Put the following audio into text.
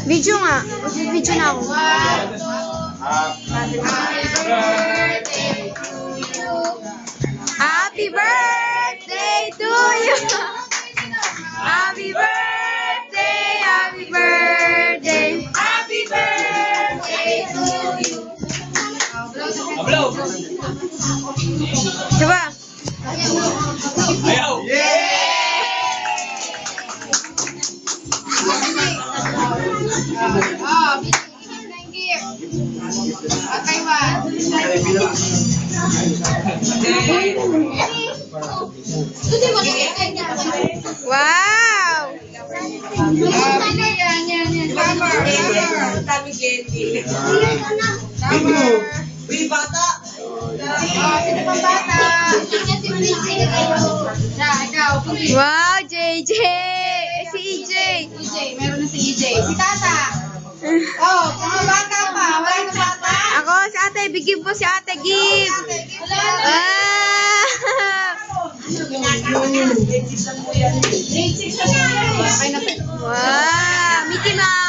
Video nga. Mag-video na ako. Happy birthday to you! Happy birthday! Happy birthday! Happy birthday to you. Diba? Ayaw. Wow! Uy, bata! Wow, JJ! Si EJ! Meron na si EJ. Si Tata. Oh, mga bata pa. Wala na bata. Ako, si ate. Bigyan po si ate. Give! Wow! Wow! Mickey Mouse!